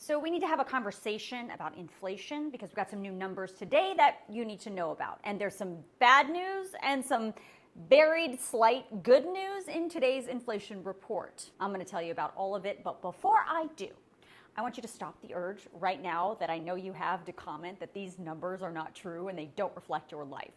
So we need to have a conversation about inflation because we've got some new numbers today that you need to know about. And there's some bad news and some buried slight good news in today's inflation report. I'm going to tell you about all of it, but before I do, I want you to stop the urge right now that I know you have to comment that these numbers are not true and they don't reflect your life.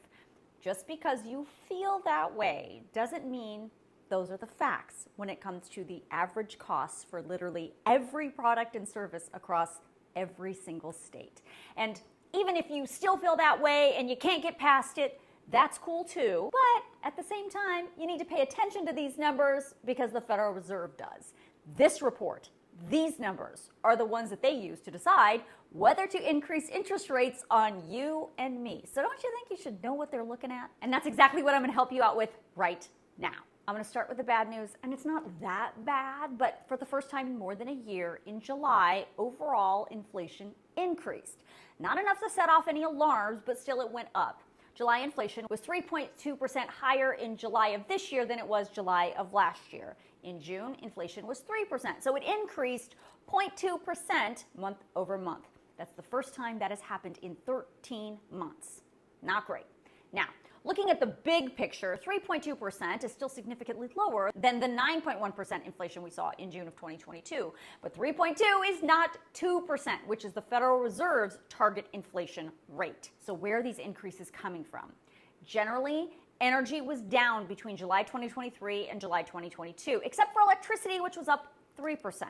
Just because you feel that way doesn't mean those are the facts when it comes to the average costs for literally every product and service across every single state. And even if you still feel that way and you can't get past it, that's cool too. But at the same time, you need to pay attention to these numbers because the Federal Reserve does. This report, these numbers are the ones that they use to decide whether to increase interest rates on you and me. So don't you think you should know what they're looking at? And that's exactly what I'm going to help you out with right now. I'm going to start with the bad news, and it's not that bad, but for the first time in more than a year, in July, overall inflation increased. Not enough to set off any alarms, but still it went up. July inflation was 3.2% higher in July of this year than it was July of last year. In June, inflation was 3%, so it increased 0.2% month over month. That's the first time that has happened in 13 months. Not great. Now, looking at the big picture, 3.2% is still significantly lower than the 9.1% inflation we saw in June of 2022. But 3.2 is not 2%, which is the Federal Reserve's target inflation rate. So where are these increases coming from? Generally, energy was down between July 2023 and July 2022, except for electricity, which was up 3%.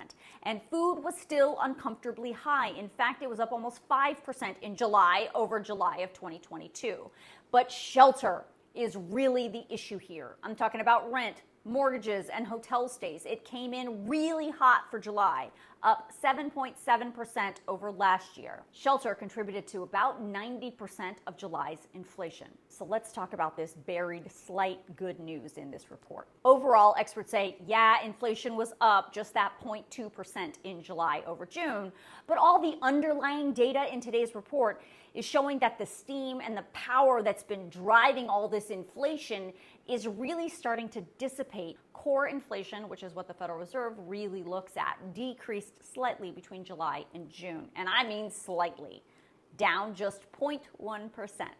And food was still uncomfortably high. In fact, it was up almost 5% in July over July of 2022. But shelter is really the issue here. I'm talking about rent, mortgages, and hotel stays. It came in really hot for July, up 7.7% over last year. Shelter contributed to about 90% of July's inflation. So let's talk about this buried slight good news in this report. Overall, experts say, yeah, inflation was up just that 0.2% in July over June, but all the underlying data in today's report is showing that the steam and the power that's been driving all this inflation is really starting to dissipate. Core inflation, which is what the Federal Reserve really looks at, decreased slightly between July and June. And I mean slightly, down just 0.1%.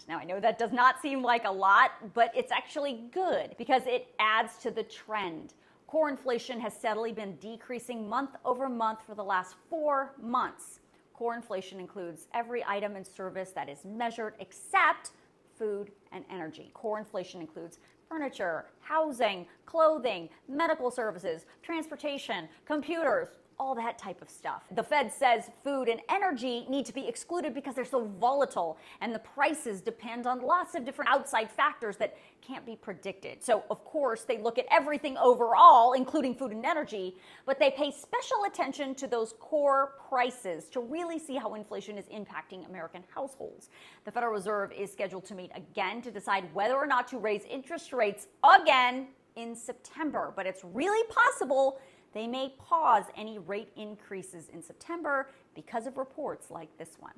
Now, I know that does not seem like a lot, but it's actually good because it adds to the trend. Core inflation has steadily been decreasing month over month for the last 4 months. Core inflation includes every item and service that is measured except food and energy. Core inflation includes furniture, housing, clothing, medical services, transportation, computers, all that type of stuff. The Fed says food and energy need to be excluded because they're so volatile and the prices depend on lots of different outside factors that can't be predicted. So, of course, they look at everything overall, including food and energy, but they pay special attention to those core prices to really see how inflation is impacting American households. The Federal Reserve is scheduled to meet again to decide whether or not to raise interest rates again in September, but it's really possible they may pause any rate increases in September because of reports like this one.